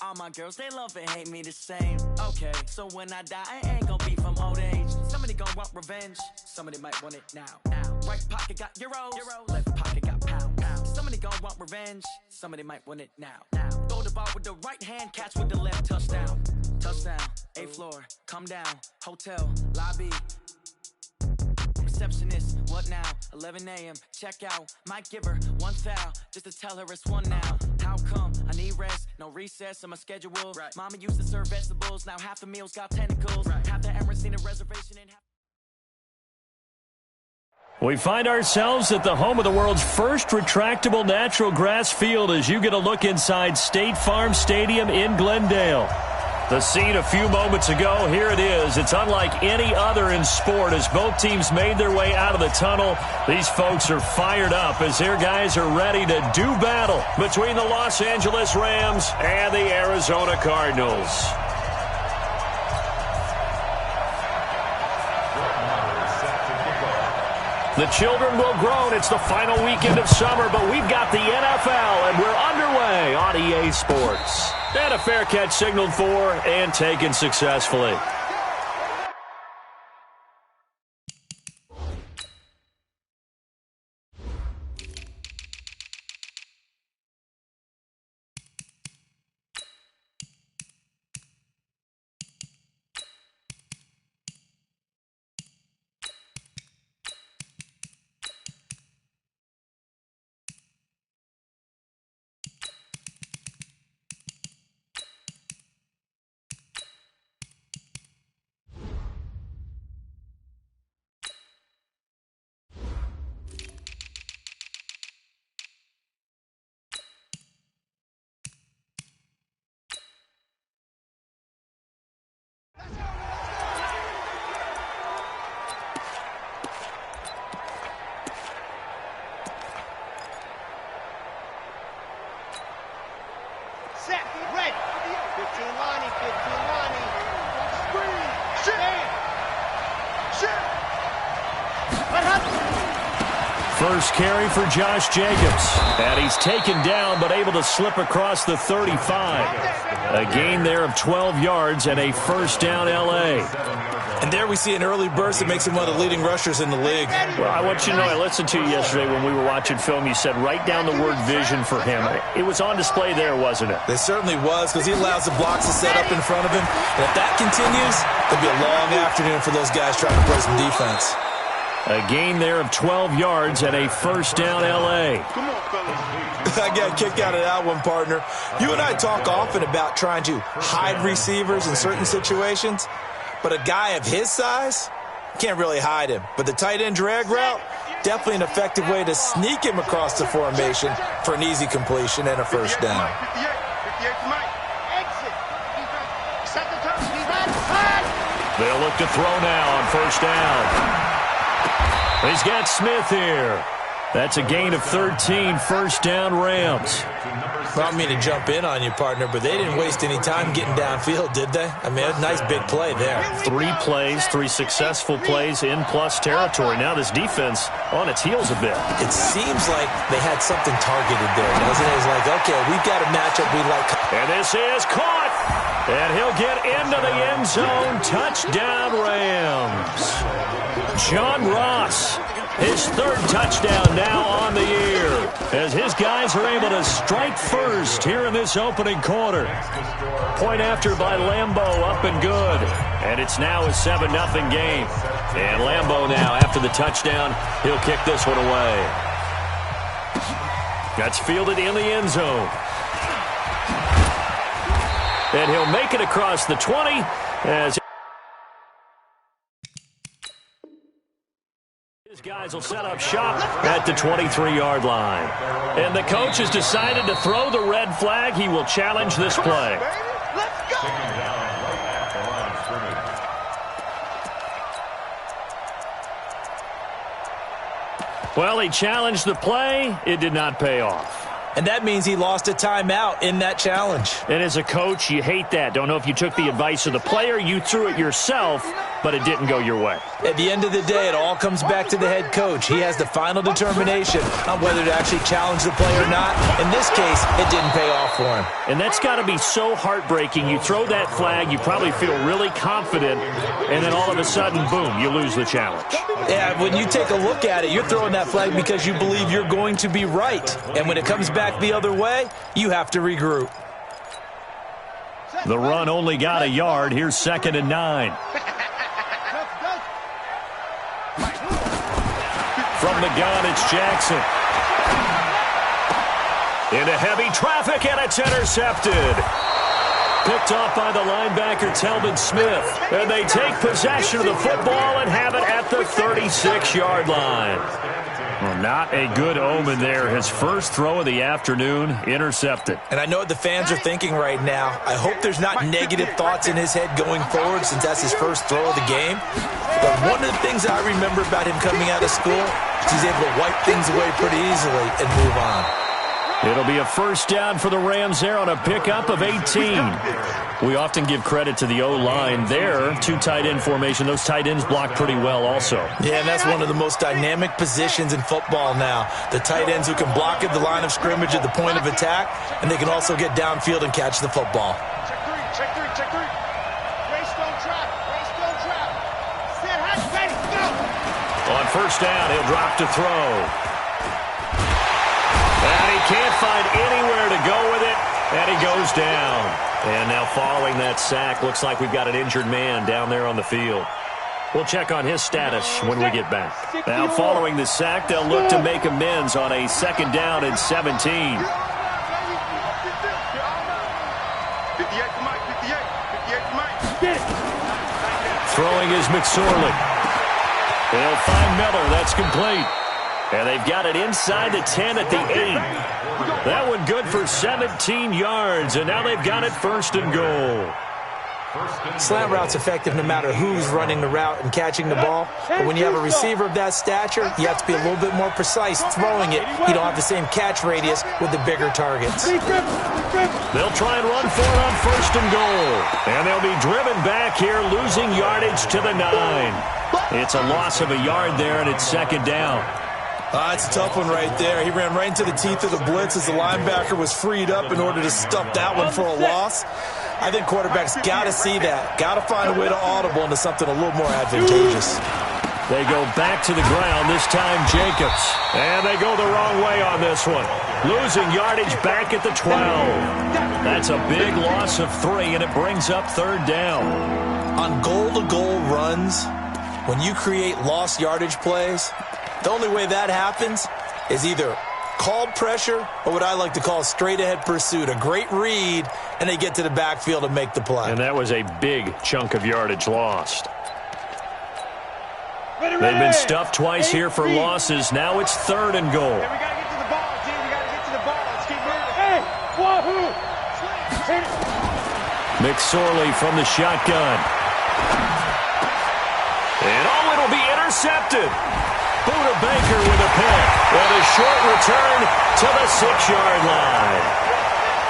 All my girls, they love and hate me the same. Okay, so when I die, I ain't gonna be from old age. Somebody gonna want revenge, somebody might want it now. Right pocket got euros, left pocket got pounds. Somebody gonna want revenge, somebody might want it now. Throw the ball with the right hand, catch with the left, touchdown. Touchdown, 8th floor, come down, hotel, lobby. Receptionist, what now? 11 a.m. check out. Might give her one foul just to tell her it's one now. How come? I need rest, no recess in my schedule. Right. Mama used to serve vegetables, now half the meals got tentacles. Right. Half the Emirates need a reservation and half. We find ourselves at the home of the world's first retractable natural grass field as you get a look inside State Farm Stadium in Glendale. The scene a few moments ago, here it is. It's unlike any other in sport as both teams made their way out of the tunnel. These folks are fired up as their guys are ready to do battle between the Los Angeles Rams and the Arizona Cardinals. The children will groan. It's the final weekend of summer, but we've got the NFL, and we're underway on EA Sports. And a fair catch signaled for and taken successfully. Set, red, 15 Lonnie, 15 Lonnie. Screen, shit, shit. First carry for Josh Jacobs. And he's taken down but able to slip across the 35. A gain there of 12 yards and a first down L.A. And there we see an early burst that makes him one of the leading rushers in the league. Well, I want you to know, I listened to you yesterday when we were watching film. You said write down the word vision for him. It was on display there, wasn't it? It certainly was, because he allows the blocks to set up in front of him. And if that continues, it'll be a long afternoon for those guys trying to play some defense. A gain there of 12 yards and a first down L.A. I got a kick out of that one, partner. You and I talk often about trying to hide receivers in certain situations. But a guy of his size, can't really hide him. But the tight end drag route, definitely an effective way to sneak him across the formation for an easy completion and a first down. They'll look to throw now on first down. He's got Smith here. That's a gain of 13, first down Rams. I don't mean to jump in on you, partner, but they didn't waste any time getting downfield, did they? I mean, a nice big play there. 3 plays, 3 successful plays in plus territory. Now this defense on its heels a bit. It seems like they had something targeted there, doesn't it? It's like, okay, we've got a matchup we like. And this is caught. And he'll get into the end zone. Touchdown Rams. John Ross. His 3rd touchdown now on the year as his guys are able to strike first here in this opening quarter. Point after by Lambeau, up and good. And it's now a 7-0 game. And Lambeau now, after the touchdown, he'll kick this one away. That's fielded in the end zone. And he'll make it across the 20 as his guys will set up shop at the 23-yard line. And the coach has decided to throw the red flag. He will challenge this play. Let's go. Well, he challenged the play. It did not pay off. And that means he lost a timeout in that challenge. And as a coach, you hate that. Don't know if you took the advice of the player, you threw it yourself, but it didn't go your way. At the end of the day, it all comes back to the head coach. He has the final determination on whether to actually challenge the play or not. In this case, it didn't pay off for him. And that's got to be so heartbreaking. You throw that flag, you probably feel really confident, and then all of a sudden, boom, you lose the challenge. Yeah, when you take a look at it, you're throwing that flag because you believe you're going to be right. And when it comes back the other way, you have to regroup. The run only got a yard. Here's 2nd and 9. From the gun, it's Jackson. Into heavy traffic, and it's intercepted. Picked off by the linebacker, Telvin Smith. And they take possession of the football and have it at the 36-yard line. Well, not a good omen there. His first throw of the afternoon, intercepted. And I know what the fans are thinking right now. I hope there's not negative thoughts in his head going forward since that's his first throw of the game. But one of the things I remember about him coming out of school is he's able to wipe things away pretty easily and move on. It'll be a first down for the Rams there on a pickup of 18. We often give credit to the O-line there. 2 tight end formation. Those tight ends block pretty well also. Yeah, and that's one of the most dynamic positions in football now. The tight ends who can block at the line of scrimmage at the point of attack, and they can also get downfield and catch the football. Check three. Race don't trap. Set, hot, ready, go. On first down, he'll drop to throw. And he can't find anywhere to go with it, and he goes down. And now following that sack, looks like we've got an injured man down there on the field. We'll check on his status when we get back. Now following the sack, they'll look to make amends on a 2nd down and 17. 58 Throwing is McSorley. They'll find Miller. That's complete. And they've got it inside the 10 at the 8. That one good for 17 yards, and now they've got it 1st and goal. Slant route's effective no matter who's running the route and catching the ball. But when you have a receiver of that stature, you have to be a little bit more precise throwing it. You don't have the same catch radius with the bigger targets. They'll try and run for it on 1st and goal. And they'll be driven back here, losing yardage to the 9. It's a loss of a yard there, and it's 2nd down. It's a tough one right there. He ran right into the teeth of the blitz as the linebacker was freed up in order to stuff that one for a loss. I think quarterbacks got to see that. Got to find a way to audible into something a little more advantageous. They go back to the ground, this time Jacobs. And they go the wrong way on this one. Losing yardage back at the 12. That's a big loss of 3, and it brings up 3rd down. On goal-to-goal runs, when you create lost yardage plays, the only way that happens is either called pressure or what I like to call straight-ahead pursuit, a great read, and they get to the backfield and make the play. And that was a big chunk of yardage lost. They've been stuffed twice here for losses. Now it's 3rd and goal. Hey, we got to get to the ball, G. We got to get to the ball. Let's keep moving. Hey, wahoo! McSorley from the shotgun. And it'll be intercepted. Buda Baker with a pick. And a short return to the 6-yard line.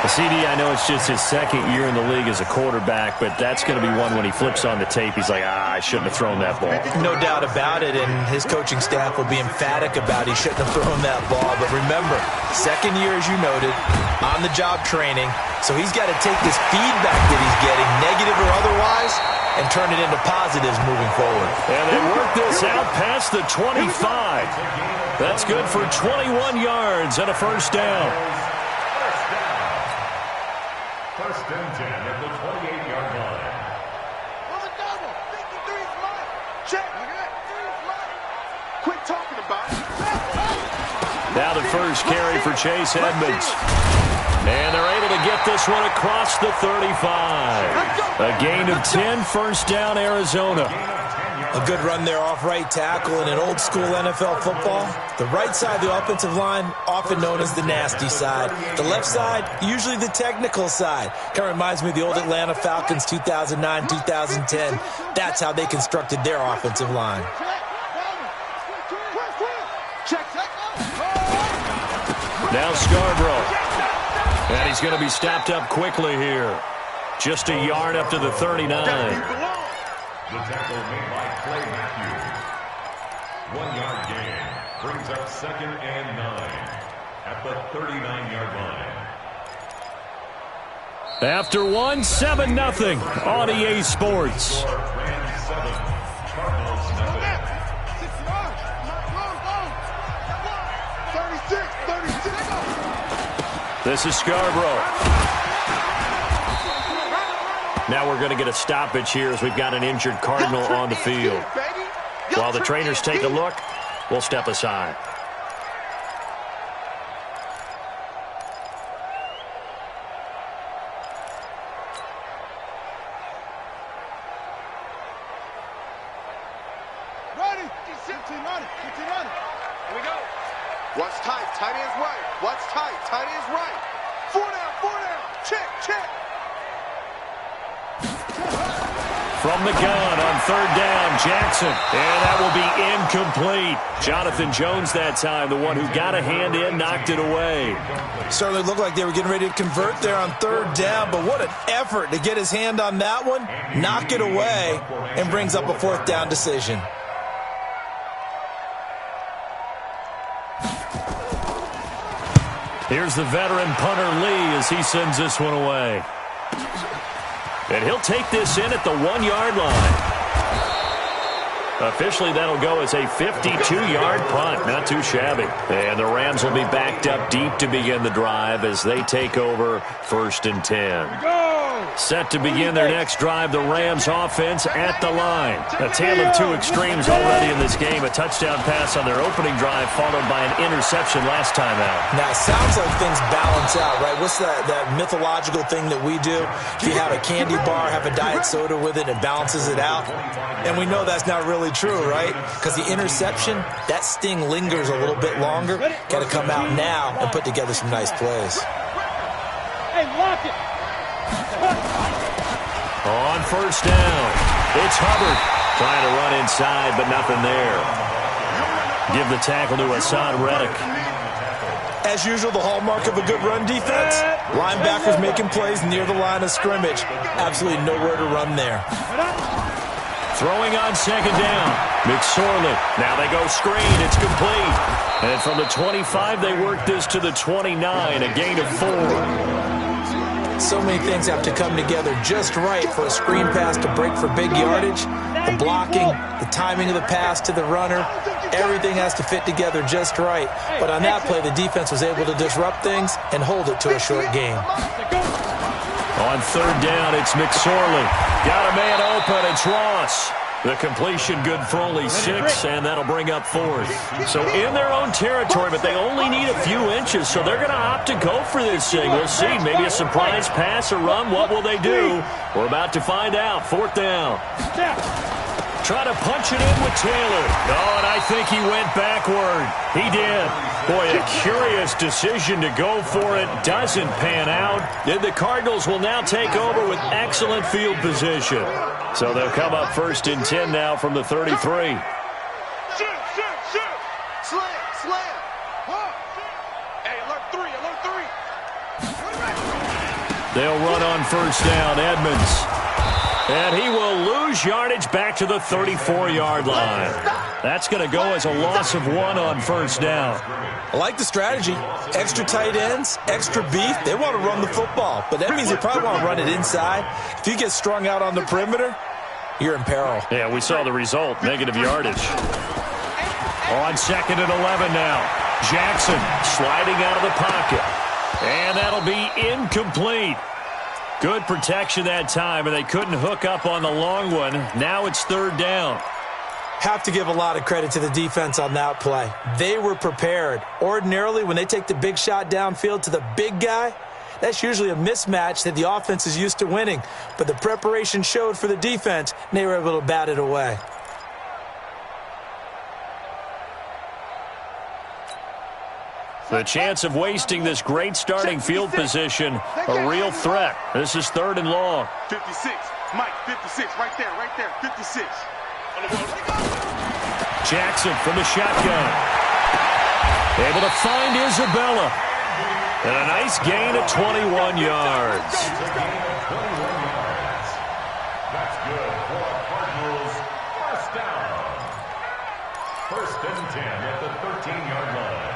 CD, I know it's just his 2nd year in the league as a quarterback, but that's going to be one when he flips on the tape. He's like, I shouldn't have thrown that ball. No doubt about it, and his coaching staff will be emphatic about he shouldn't have thrown that ball. But remember, 2nd year, as you noted, on-the-job training, so he's got to take this feedback that he's getting, negative or otherwise, and turn it into positives moving forward. And they work this out past the 25. That's good for 21 yards and a 1st down. 1st and 10 at the 28-yard line. Well, the double. 53's mine. Check. 3's mine. Quit talking about it. Now the first carry for Chase Edmonds. And they're able to get this one across the 35. A gain of 10, 1st down, Arizona. A good run there off right tackle in an old-school NFL football. The right side of the offensive line, often known as the nasty side. The left side, usually the technical side. Kind of reminds me of the old Atlanta Falcons 2009, 2010. That's how they constructed their offensive line. Now Scarborough. And he's going to be stopped up quickly here. Just a yard up to the 39. The tackle made by Clay Matthews. 1 yard gain brings up 2nd and 9 at the 39-yard line. After 1, 7-0 on EA Sports. Rams 7, Cardinals 7. 36. This is Scarborough. Now we're going to get a stoppage here as we've got an injured Cardinal on the field. While the trainers take a look, we'll step aside. Here we go. What's tight? Tight ends right. What's tight? Tight ends right. 4 down. Check. From the gun on 3rd down, Jackson. And that will be incomplete. Jonathan Jones that time, the one who got a hand in, knocked it away. Certainly looked like they were getting ready to convert there on 3rd down, but what an effort to get his hand on that one, knock it away, and brings up a 4th down decision. Here's the veteran punter Lee as he sends this one away. And he'll take this in at the 1-yard line. Officially, that'll go as a 52-yard punt. Not too shabby. And the Rams will be backed up deep to begin the drive as they take over 1st and 10. Set to begin their next drive, the Rams offense at the line. A tale of two extremes already in this game. A touchdown pass on their opening drive followed by an interception last time out. Now, it sounds like things balance out, right? What's that mythological thing that we do? If you have a candy bar, have a diet soda with it, it balances it out. And we know that's not really true, right? Because the interception, that sting lingers a little bit longer. Got to come out now and put together some nice plays. Hey, lock it. On 1st down, it's Hubbard trying to run inside, but nothing there. Give the tackle to Hassan Reddick. As usual, the hallmark of a good run defense, linebackers making plays near the line of scrimmage. Absolutely nowhere to run there. Throwing on 2nd down, McSorley. Now they go screen, it's complete. And from the 25, they work this to the 29, a gain of 4. So many things have to come together just right for a screen pass to break for big yardage. The blocking, the timing of the pass to the runner, everything has to fit together just right. But on that play, the defense was able to disrupt things and hold it to a short game. On 3rd down, it's McSorley. Got a man open, it's Ross. The completion good for only 6, and that'll bring up 4th. So in their own territory, but they only need a few inches, so they're going to opt to go for this thing. We'll see. Maybe a surprise pass or run. What will they do? We're about to find out. 4th down. Try to punch it in with Taylor. Oh, and I think he went backward. He did. Boy, a curious decision to go for it. Doesn't pan out. And the Cardinals will now take over with excellent field position. So they'll come up 1st and 10 now from the 33. Shoot. Slam. Hey, alert 3. They'll run on 1st down. Edmonds. And he will lose yardage back to the 34-yard line. That's going to go as a loss of 1 on 1st down. I like the strategy. Extra tight ends, extra beef. They want to run the football, but that means they probably want to run it inside. If you get strung out on the perimeter, you're in peril. Yeah, we saw the result, negative yardage. On 2nd and 11 now. Jackson sliding out of the pocket. And that'll be incomplete. Good protection that time, and they couldn't hook up on the long one. Now it's 3rd down. Have to give a lot of credit to the defense on that play. They were prepared. Ordinarily, when they take the big shot downfield to the big guy, that's usually a mismatch that the offense is used to winning. But the preparation showed for the defense, and they were able to bat it away. The chance of wasting this great starting field position, a real threat. This is 3rd and long. 56. Mike, 56. Right there. 56. Jackson from the shotgun. Able to find Isabella. And a nice gain of 21 yards. That's good for a Cardinals 10 at the 13-yard line.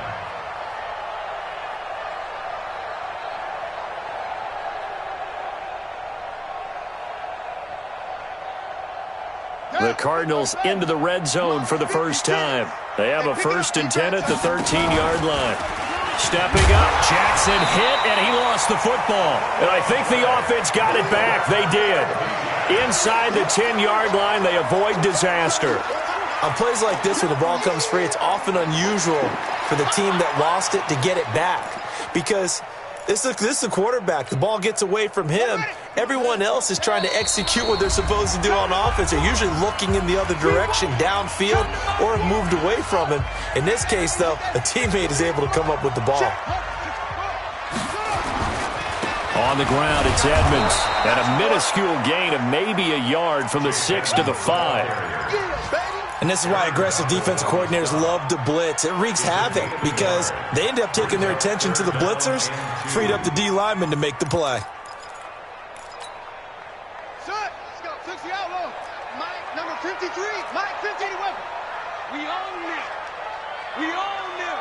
The Cardinals into the red zone for the first time. They have a 1st and 10 at the 13-yard line. Stepping up, Jackson hit, and he lost the football. And I think the offense got it back. They did. Inside the 10-yard line, they avoid disaster. On plays like this where the ball comes free, it's often unusual for the team that lost it to get it back. Because this is a quarterback. The ball gets away from him. Everyone else is trying to execute what they're supposed to do on offense. They're usually looking in the other direction, downfield, or have moved away from him. In this case, though, a teammate is able to come up with the ball. On the ground, it's Edmonds. And a minuscule gain of maybe a yard from the 6 to the 5. And this is why aggressive defensive coordinators love to blitz. It wreaks havoc because they end up taking their attention to the blitzers, freed up the D lineman to make the play. Let's go. 60 out low. Mike, number 53. Mike, 50 to weapon. We own it. We own it.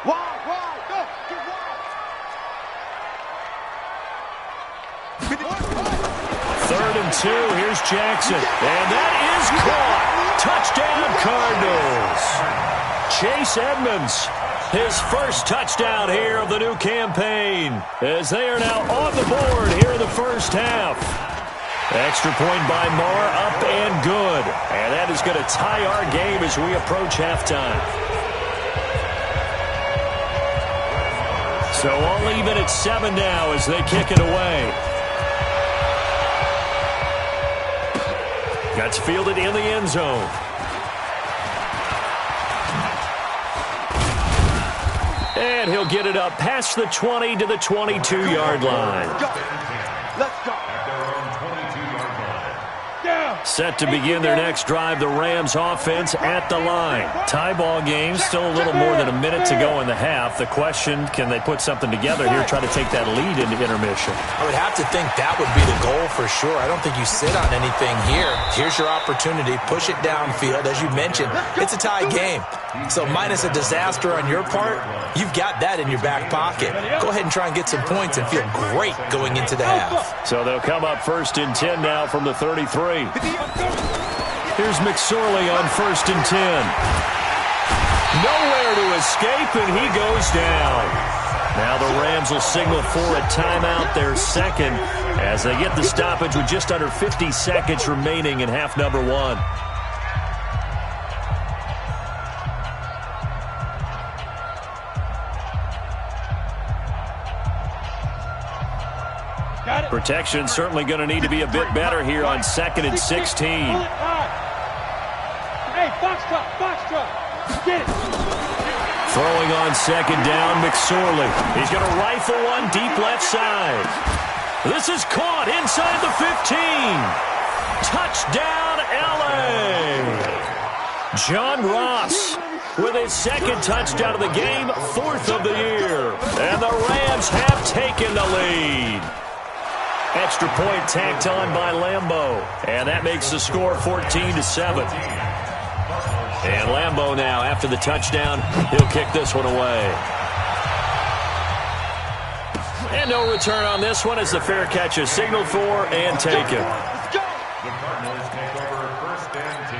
Wide, wide. Go. Get wide. 3rd and 2. Here's Jackson. And that is caught. Touchdown, Cardinals. Chase Edmonds, his first touchdown here of the new campaign, as they are now on the board here in the first half. Extra point by Marr, up and good. And that is going to tie our game as we approach halftime. So all even at 7 now as they kick it away. That's fielded in the end zone. And he'll get it up past the 20 to the 22-yard line. Let's go. Set to begin their next drive, the Rams offense at the line. Tie ball game, still a little more than a minute to go in the half. The question, can they put something together here, try to take that lead into intermission? I would have to think that would be the goal for sure. I don't think you sit on anything here. Here's your opportunity. Push it downfield. As you mentioned, it's a tie game. So minus a disaster on your part, you've got that in your back pocket. Go ahead and try and get some points and feel great going into the half. So they'll come up 1st and 10 now from the 33. Here's McSorley on 1st and 10. Nowhere to escape, and he goes down. Now the Rams will signal for a timeout, their second, as they get the stoppage with just under 50 seconds remaining in half number 1. Protection certainly going to need to be a bit better here on 2nd and 16. Hey, box truck. Get it. Throwing on 2nd down, McSorley. He's going to rifle one deep left side. This is caught inside the 15. Touchdown, L.A. John Ross with his 2nd touchdown of the game, 4th of the year. And the Rams have taken the lead. Extra point tacked on by Lambeau. And that makes the score 14-7. And Lambeau now, after the touchdown, he'll kick this one away. And no return on this one as the fair catch is signaled for and taken. The Cardinals take over 1st and 10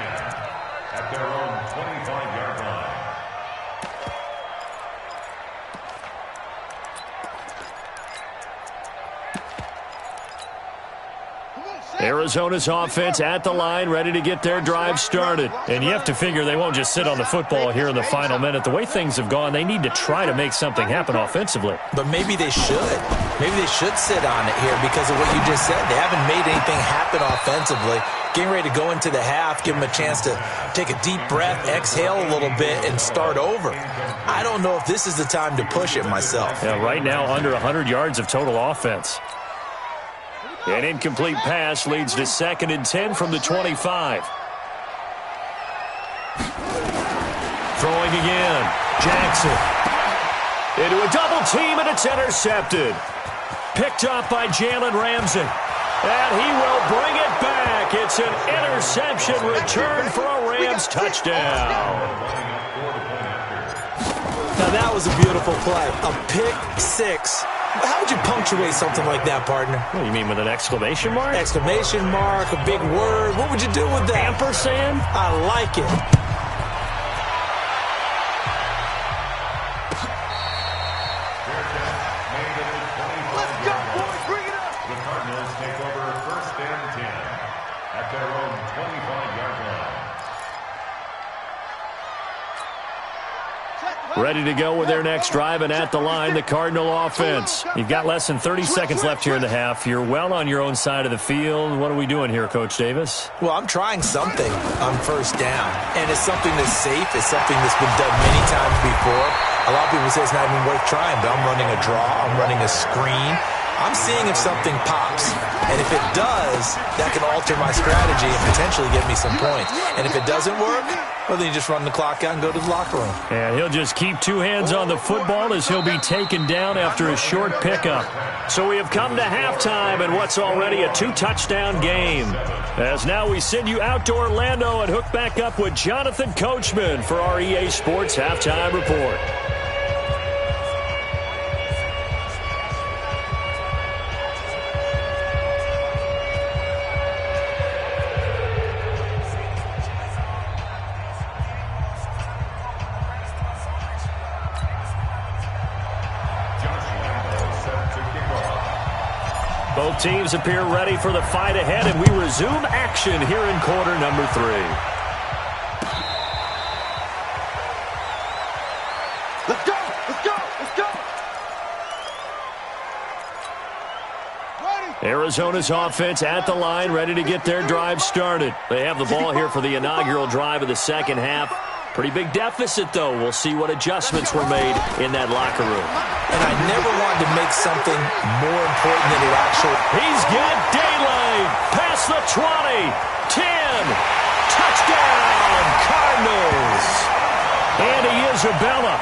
at their own 25-yard line. Arizona's offense at the line, ready to get their drive started. And you have to figure they won't just sit on the football here in the final minute. The way things have gone, they need to try to make something happen offensively. But maybe they should. Maybe they should sit on it here because of what you just said. They haven't made anything happen offensively. Getting ready to go into the half, give them a chance to take a deep breath, exhale a little bit, and start over. I don't know if this is the time to push it myself. Yeah, right now under 100 yards of total offense. An incomplete pass leads to 2nd and 10 from the 25. Throwing again. Jackson. Into a double team, and it's intercepted. Picked up by Jalen Ramsey. And he will bring it back. back. It's an interception return for a Rams touchdown. Now, that was a beautiful play. A pick six. How would you punctuate something like that, partner? What do you mean, with an exclamation mark? Exclamation mark, a big word. What would you do with that? Ampersand? I like it. Let's go, boys. Bring it up. The Cardinals take over 1st and 10 at their own 25-yard line. Ready to go with their next drive, and at the line, the Cardinal offense. You've got less than 30 seconds left here in the half. You're well on your own side of the field. What are we doing here, Coach Davis? Well, I'm trying something on 1st down, and it's something that's safe. It's something that's been done many times before. A lot of people say it's not even worth trying, but I'm running a draw. I'm running a screen. I'm seeing if something pops. And if it does, that can alter my strategy and potentially get me some points. And if it doesn't work, well, then you just run the clock out and go to the locker room. And he'll just keep two hands on the football as he'll be taken down after a short pickup. So we have come to halftime in what's already a 2-touchdown game. As now we send you out to Orlando and hook back up with Jonathan Coachman for our EA Sports Halftime Report. Both teams appear ready for the fight ahead, and we resume action here in quarter number 3. Let's go. Let's go. Let's go. Ready. Arizona's offense at the line, ready to get their drive started. They have the ball here for the inaugural drive of the second half. Pretty big deficit, though. We'll see what adjustments were made in that locker room. And I never wanted to make something more important than it actually. He's got daylight. Past the 20. 10. Touchdown, Cardinals. Andy Isabella,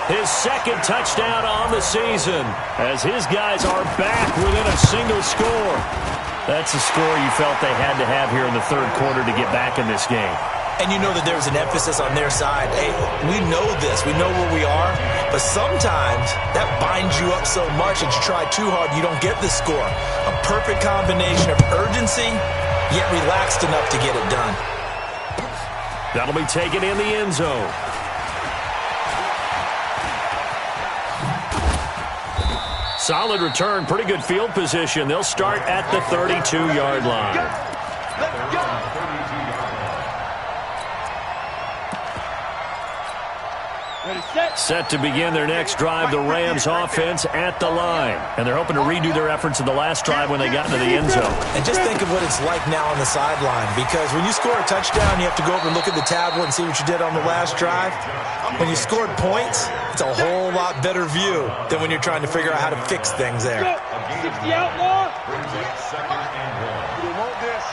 his second touchdown on the season, as his guys are back within a single score. That's a score you felt they had to have here in the third quarter to get back in this game. And you know that there's an emphasis on their side. Hey, we know this. We know where we are. But sometimes that binds you up so much that you try too hard, you don't get the score. A perfect combination of urgency, yet relaxed enough to get it done. That'll be taken in the end zone. Solid return, pretty good field position. They'll start at the 32-yard line. Let's go. Set to begin their next drive, the Rams offense at the line. And they're hoping to redo their efforts in the last drive when they got into the end zone. And just think of what it's like now on the sideline, because when you score a touchdown, you have to go over and look at the tablet and see what you did on the last drive. When you scored points, it's a whole lot better view than when you're trying to figure out how to fix things there. 60 outlaw. Brings up 2nd and 1. You want this?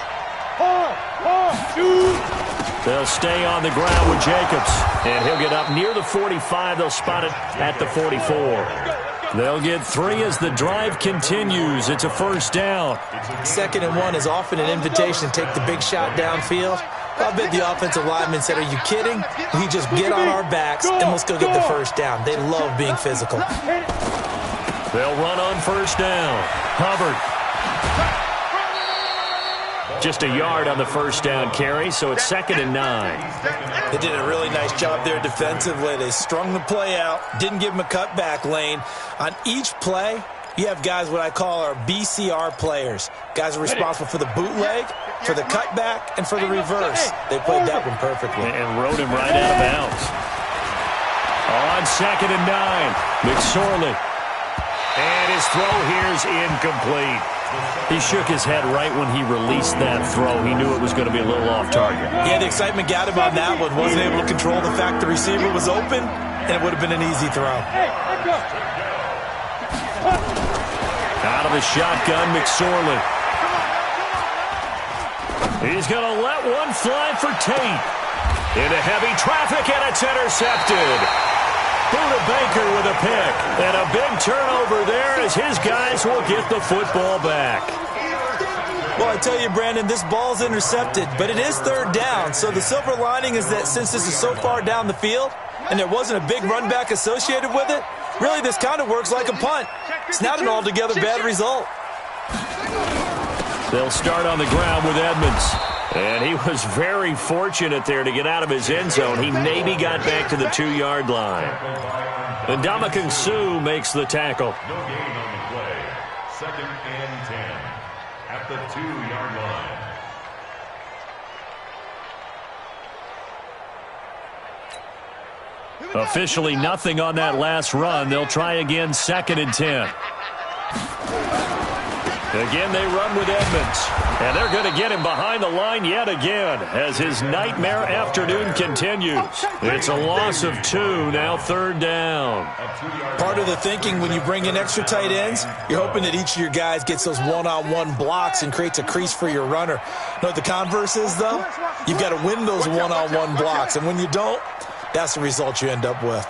Shoot. They'll stay on the ground with Jacobs, and he'll get up near the 45. They'll spot it at the 44. They'll get 3 as the drive continues. It's a first down. 2nd and 1 is often an invitation to take the big shot downfield. I bet the offensive lineman said, are you kidding? We just get on our backs and let's go get the first down. They love being physical. They'll run on first down. Hubbard. Just a yard on the first down carry, so it's 2nd and 9. They did a really nice job there defensively. They strung the play out, didn't give him a cutback lane. On each play, you have guys what I call our BCR players. Guys are responsible for the bootleg, for the cutback, and for the reverse. They played that one perfectly. And rode him right out of bounds. On 2nd and 9, McSorley. And his throw here's incomplete. He shook his head right when he released that throw. He knew it was going to be a little off target. Yeah, the excitement got him on that one. Wasn't able to control the fact the receiver was open, and it would have been an easy throw. Out of the shotgun, McSorley. He's going to let one fly for Tate. Into heavy traffic, and it's intercepted. Buda Baker with a pick. And a big turnover there as his guys will get the football back. Well, I tell you, Brandon, this ball's intercepted, but it is third down. So the silver lining is that since this is so far down the field and there wasn't a big run back associated with it, really this kind of works like a punt. It's not an altogether bad result. They'll start on the ground with Edmonds. And he was very fortunate there to get out of his end zone. He maybe got back to the 2-yard line. And Ndamukong Suh makes the tackle. No gain on the play. 2nd and 10 at the 2-yard line. Officially nothing on that last run. They'll try again 2nd and 10. Again, they run with Edmonds. And they're going to get him behind the line yet again as his nightmare afternoon continues. It's a loss of 2, now 3rd down. Part of the thinking when you bring in extra tight ends, you're hoping that each of your guys gets those one-on-one blocks and creates a crease for your runner. You know what the converse is, though? You've got to win those one-on-one blocks, and when you don't, that's the result you end up with.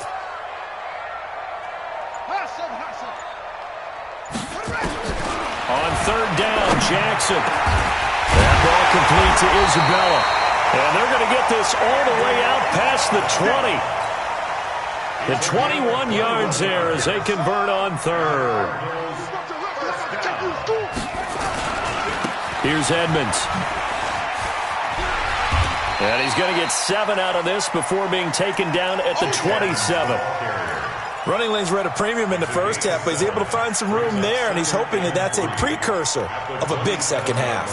On 3rd down, Jackson. That ball complete to Isabella. And they're going to get this all the way out past the 20. The 21 yards there as they convert on 3rd. Here's Edmonds. And he's going to get 7 out of this before being taken down at the 27. Running lanes were at a premium in the first half, but he's able to find some room there, and he's hoping that that's a precursor of a big second half.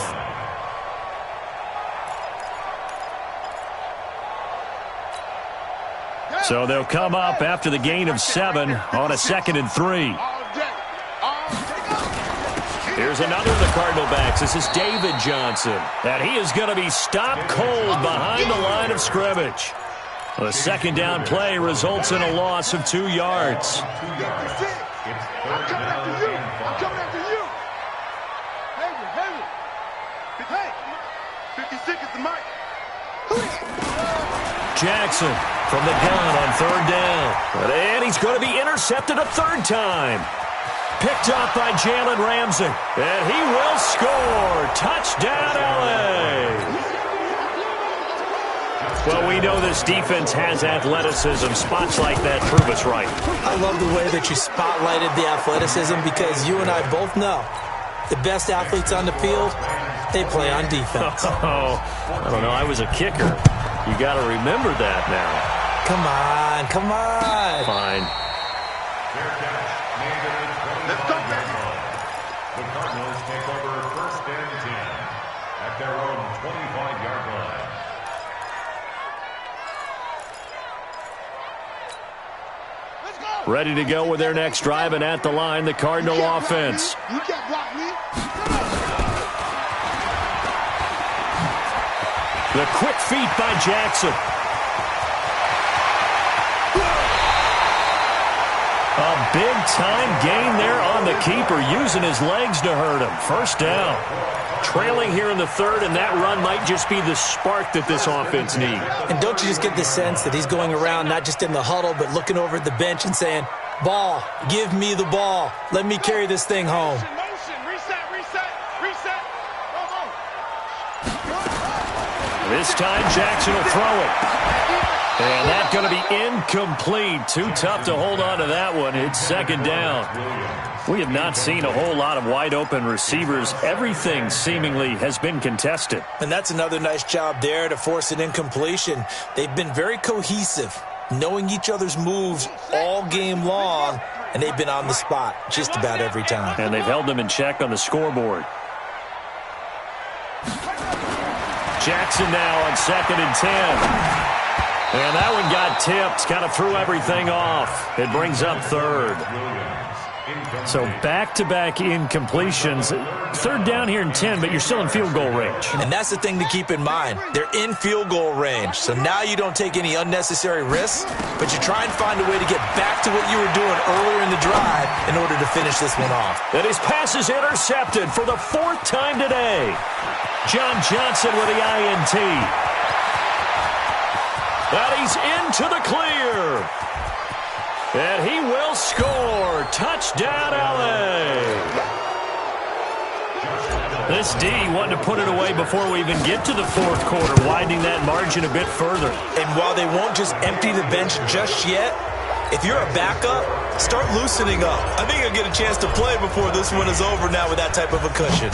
So they'll come up after the gain of 7 on a 2nd and 3. Here's another of the Cardinal backs. This is David Johnson. And he is going to be stopped cold behind the line of scrimmage. The 2nd down play results in a loss of 2 yards. I'm coming after you. I'm coming after you. Hey, 56 is the mic. Jackson from the gun on 3rd down. And he's going to be intercepted a 3rd time. Picked up by Jalen Ramsey. And he will score. Touchdown, L.A. Well, we know this defense has athleticism. Spots like that prove us right. I love the way that you spotlighted the athleticism because you and I both know the best athletes on the field, they play on defense. Oh, I don't know. I was a kicker. You got to remember that now. Come on, come on. Fine. Let's go, baby. The Cardinals take over 1st and 10 at their own 25-yard line. Ready to go with their next drive, and at the line, the Cardinal offense. You can't block me. The quick feet by Jackson. A big-time gain there on the keeper, using his legs to hurt him. 1st down. Trailing here in the 3rd, and that run might just be the spark that this offense needs. And don't you just get the sense that he's going around not just in the huddle, but looking over at the bench and saying, ball, give me the ball. Let me carry this thing home. Reset. This time, Jackson will throw it. And that's going to be incomplete. Too tough to hold on to that one. It's 2nd down. We have not seen a whole lot of wide-open receivers. Everything seemingly has been contested. And that's another nice job there to force an incompletion. They've been very cohesive, knowing each other's moves all game long, and they've been on the spot just about every time. And they've held them in check on the scoreboard. Jackson now on 2nd and 10. And that one got tipped, kind of threw everything off. It brings up 3rd. So back-to-back incompletions. 3rd down here in 10, but you're still in field goal range. And that's the thing to keep in mind. They're in field goal range. So now you don't take any unnecessary risks, but you try and find a way to get back to what you were doing earlier in the drive in order to finish this one off. And his pass is intercepted for the 4th time today. John Johnson with the INT. And he's into the clear. And he will score. Touchdown, L.A. This D wanting to put it away before we even get to the fourth quarter, widening that margin a bit further. And while they won't just empty the bench just yet, if you're a backup, start loosening up. I think you'll get a chance to play before this one is over now with that type of a cushion.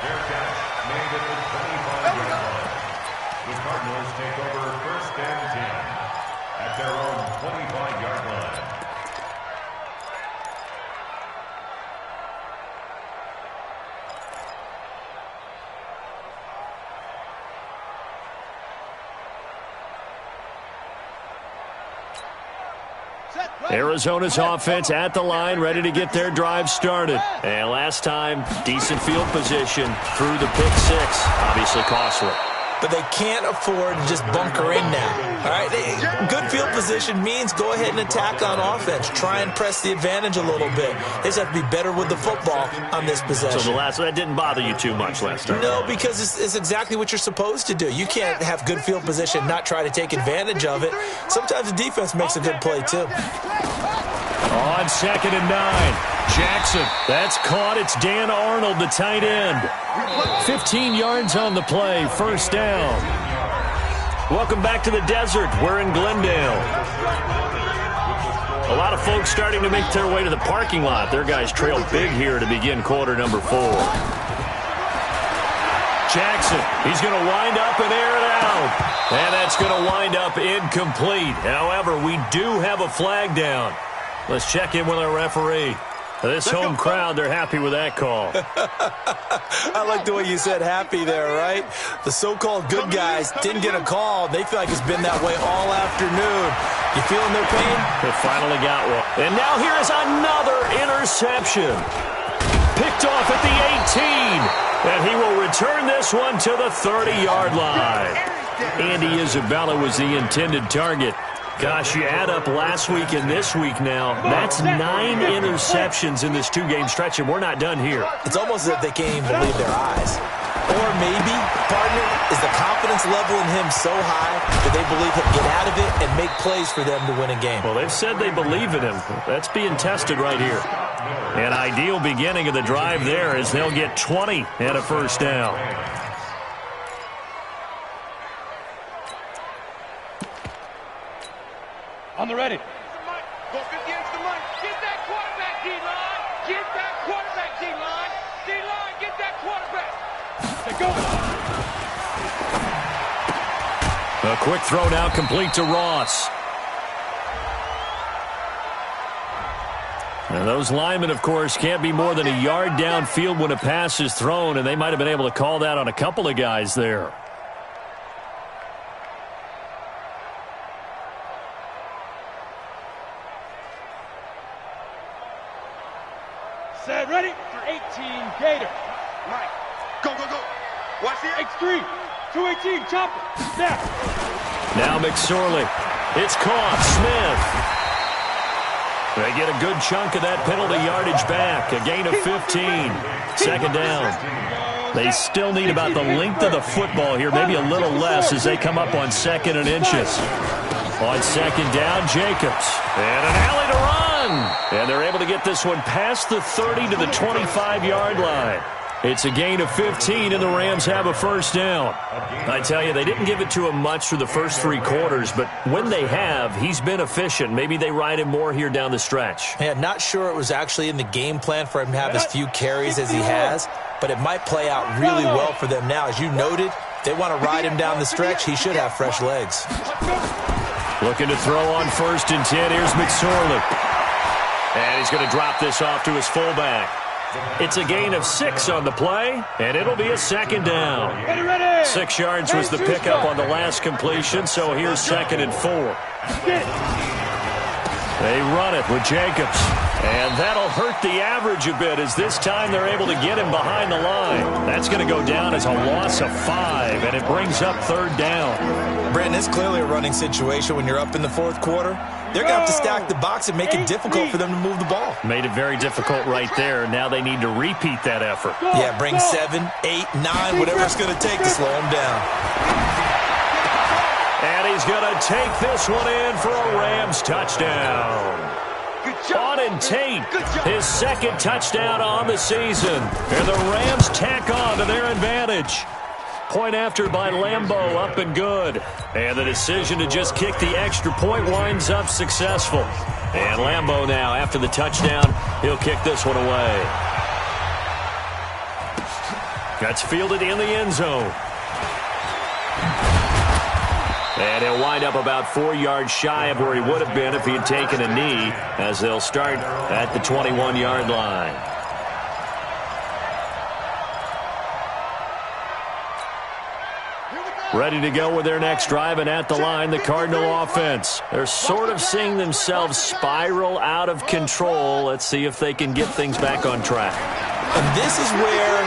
Fair catch made at the 25-yard line. The Cardinals take over 1st and 10 at their own 25-yard line. Arizona's offense at the line, ready to get their drive started. And last time, decent field position through the pick six. Obviously costly. But they can't afford to just bunker in now. All right, good field position means go ahead and attack on offense. Try and press the advantage a little bit. They just have to be better with the football on this possession. So that didn't bother you too much last time? No, because it's exactly what you're supposed to do. You can't have good field position and not try to take advantage of it. Sometimes the defense makes a good play, too. On 2nd and 9. Jackson, that's caught. It's Dan Arnold, the tight end. 15 yards on the play, first down. Welcome back to the desert. We're in Glendale. A lot of folks starting to make their way to the parking lot. Their guys trailed big here to begin quarter number 4. Jackson, he's going to wind up and air it out. And that's going to wind up incomplete. However, we do have a flag down. Let's check in with our referee. This home crowd, they're happy with that call. I like the way you said happy there, right? The so-called good guys didn't get a call. They feel like it's been that way all afternoon. You feeling their pain? They finally got one. And now here is another interception. Picked off at the 18. And he will return this one to the 30-yard line. Andy Isabella was the intended target. Gosh, you add up last week and this week now, that's 9 interceptions in this 2-game stretch, and we're not done here. It's almost as if they can't even believe their eyes. Or maybe, partner, is the confidence level in him so high that they believe he'll get out of it and make plays for them to win a game. Well, they've said they believe in him. That's being tested right here. An ideal beginning of the drive there as they'll get 20 and a first down. On the ready. Go 50 extra money. Get that quarterback, D-line. Get that quarterback, D-line. D-line, get that quarterback. They go. A quick throw now complete to Ross. And those linemen, of course, can't be more than a yard downfield when a pass is thrown, and they might have been able to call that on a couple of guys there. Set, ready for 18, Gator. Mike, go, go, go. Watch the X3, 218, chopper, snap. Now McSorley. It's caught. Smith. They get a good chunk of that penalty yardage back. A gain of 15. Second down. They still need about the length of the football here, maybe a little less as they come up on 2nd and inches. On 2nd down, Jacobs. And an alley to run. And they're able to get this one past the 30 to the 25-yard line. It's a gain of 15, and the Rams have a first down. I tell you, they didn't give it to him much through the first 3 quarters, but when they have, he's been efficient. Maybe they ride him more here down the stretch. Yeah, not sure it was actually in the game plan for him to have as few carries as he has, but it might play out really well for them now. As you noted, they want to ride him down the stretch. He should have fresh legs. Looking to throw on 1st and 10. Here's McSorley. And he's going to drop this off to his fullback. It's a gain of 6 on the play, and it'll be a second down. 6 yards was the pickup on the last completion, so here's 2nd and 4. They run it with Jacobs, and that'll hurt the average a bit as this time they're able to get him behind the line. That's going to go down as a loss of 5, and it brings up 3rd down. Brandon, it's clearly a running situation when you're up in the 4th quarter. They're going to have to stack the box and make it difficult for them to move the ball. Made it very difficult right there. Now they need to repeat that effort. Yeah, bring 7, 8, 9, whatever it's going to take to slow them down. And he's going to take this one in for a Rams touchdown. Auden Tate, his second touchdown on the season. And the Rams tack on to their advantage. Point after by Lambeau, up and good. And the decision to just kick the extra point winds up successful. And Lambeau now, after the touchdown, he'll kick this one away. That's fielded in the end zone. And he'll wind up about 4 yards shy of where he would have been if he had taken a knee, as they'll start at the 21-yard line. Ready to go with their next drive, and at the line, the Cardinal offense. They're sort of seeing themselves spiral out of control. Let's see if they can get things back on track. And this is where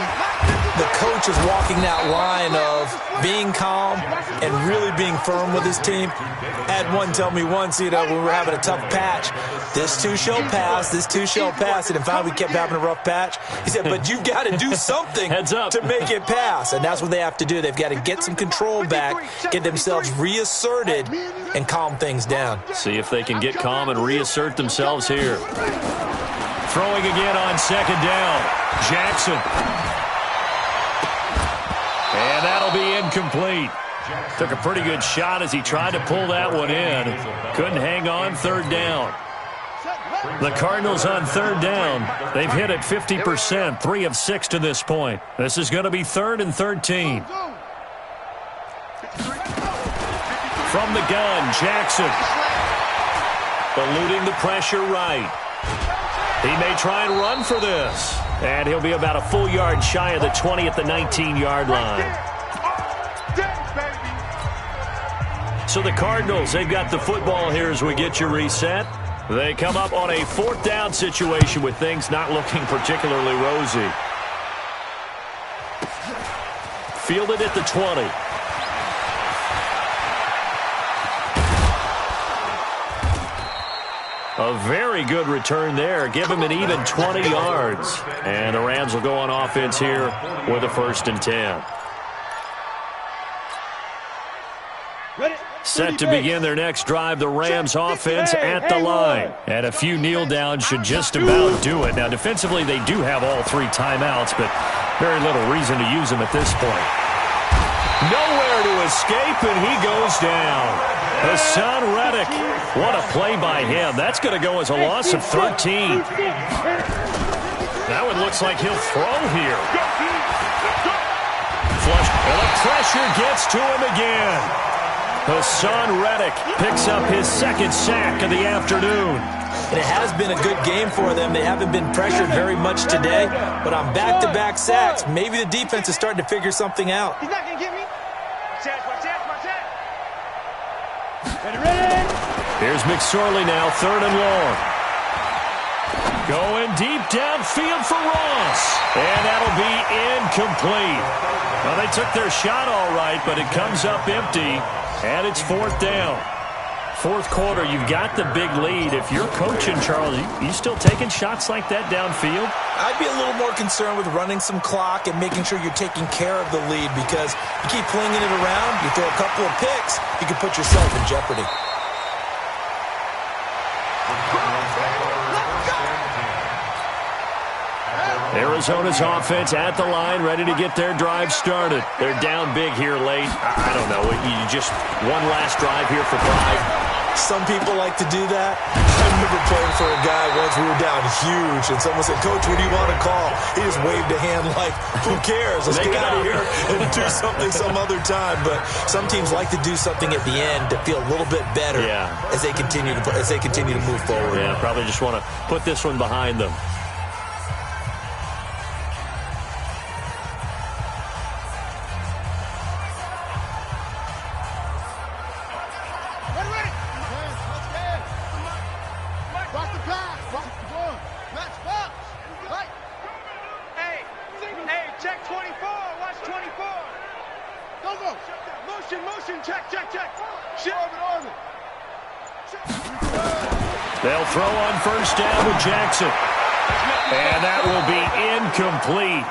the coach is walking that line of being calm and really being firm with his team. I had one tell me once, when we were having a tough patch, this too shall pass, this too shall pass. And finally we kept having a rough patch. He said, but you've got to do something to make it pass. And that's what they have to do. They've got to get some control back, get themselves reasserted, and calm things down. See if they can get calm and reassert themselves here. Throwing again on second down. Jackson. And that'll be incomplete. Took a pretty good shot as he tried to pull that one in. Couldn't hang on, third down. The Cardinals on third down. They've hit it 50%, 3 of 6 to this point. This is going to be 3rd and 13. From the gun, Jackson. Eluding the pressure right. He may try and run for this. And he'll be about a full yard shy of the 20 at the 19-yard line. So the Cardinals, they've got the football here as we get you reset. They come up on a 4th down situation with things not looking particularly rosy. Fielded at the 20. A very good return there. Give him an even 20 yards. And the Rams will go on offense here with a 1st and 10. Set to begin their next drive, the Rams offense at the line. And a few kneel downs should just about do it. Now, defensively, they do have all 3 timeouts, but very little reason to use them at this point. Nowhere to escape, and he goes down. Hassan Reddick, what a play by him. That's going to go as a loss of 13. That one looks like he'll throw here. Flush, and the pressure gets to him again. Hassan Reddick picks up his 2nd sack of the afternoon. And it has been a good game for them. They haven't been pressured very much today, but on back-to-back sacks, maybe the defense is starting to figure something out. He's not going to get me. Watch out. Here's McSorley now, 3rd and long. Going deep downfield for Ross. And that'll be incomplete. Well, they took their shot all right, but it comes up empty, and it's 4th down. 4th quarter, you've got the big lead. If you're coaching, Charles, you still taking shots like that downfield? I'd be a little more concerned with running some clock and making sure you're taking care of the lead, because you keep flinging it around, you throw a couple of picks, you can put yourself in jeopardy. Arizona's offense at the line, ready to get their drive started. They're down big here late. I don't know. You just one last drive here for pride. Some people like to do that. I remember playing for a guy once. We were down huge, and someone said, "Coach, what do you want to call?" He just waved a hand like, "Who cares? Let's get out of here and do something some other time." But some teams like to do something at the end to feel a little bit better as they continue to move forward. Yeah, probably just want to put this one behind them. They'll throw on 1st down with Jackson. And that will be incomplete.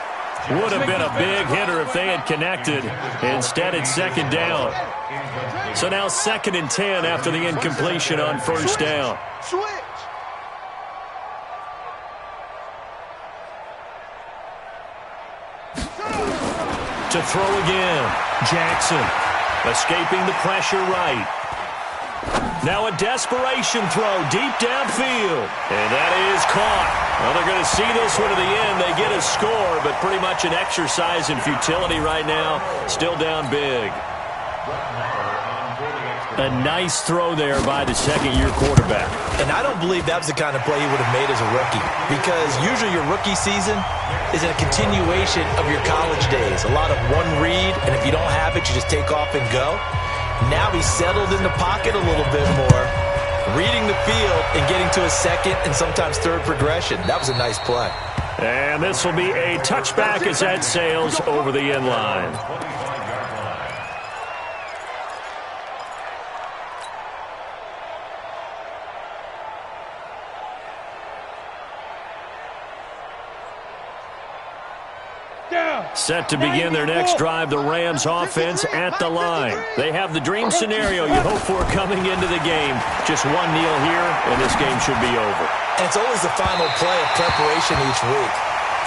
Would have been a big hitter if they had connected. Instead, it's 2nd down. So now 2nd and 10 after the incompletion on 1st down. To throw again. Jackson escaping the pressure right. Now a desperation throw deep downfield. And that is caught. Well, they're going to see this one to the end. They get a score, but pretty much an exercise in futility right now. Still down big. A nice throw there by the second-year quarterback. And I don't believe that was the kind of play he would have made as a rookie, because usually your rookie season is a continuation of your college days. A lot of one read, and if you don't have it, you just take off and go. Now he's settled in the pocket a little bit more, reading the field and getting to a second and sometimes third progression. That was a nice play. And this will be a touchback as that sails over the end line. Set to begin their next drive, the Rams offense at the line. They have the dream scenario you hope for coming into the game. Just one kneel here, and this game should be over. And it's always the final play of preparation each week.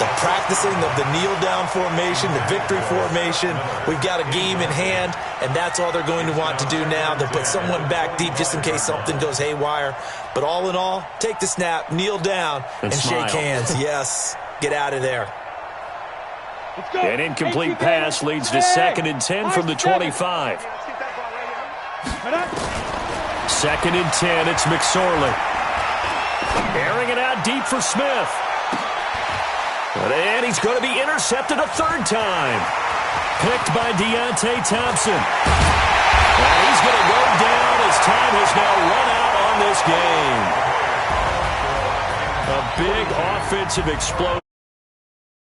The practicing of the kneel-down formation, the victory formation. We've got a game in hand, and that's all they're going to want to do now. They'll put someone back deep just in case something goes haywire. But all in all, take the snap, kneel down, and shake hands. Yes, get out of there. An incomplete pass leads to 2nd and 10 from the 25. 2nd and 10, it's McSorley. Airing it out deep for Smith. And he's going to be intercepted a third time. Picked by Deontay Thompson. And he's going to go down as time has now run out on this game. A big offensive explosion.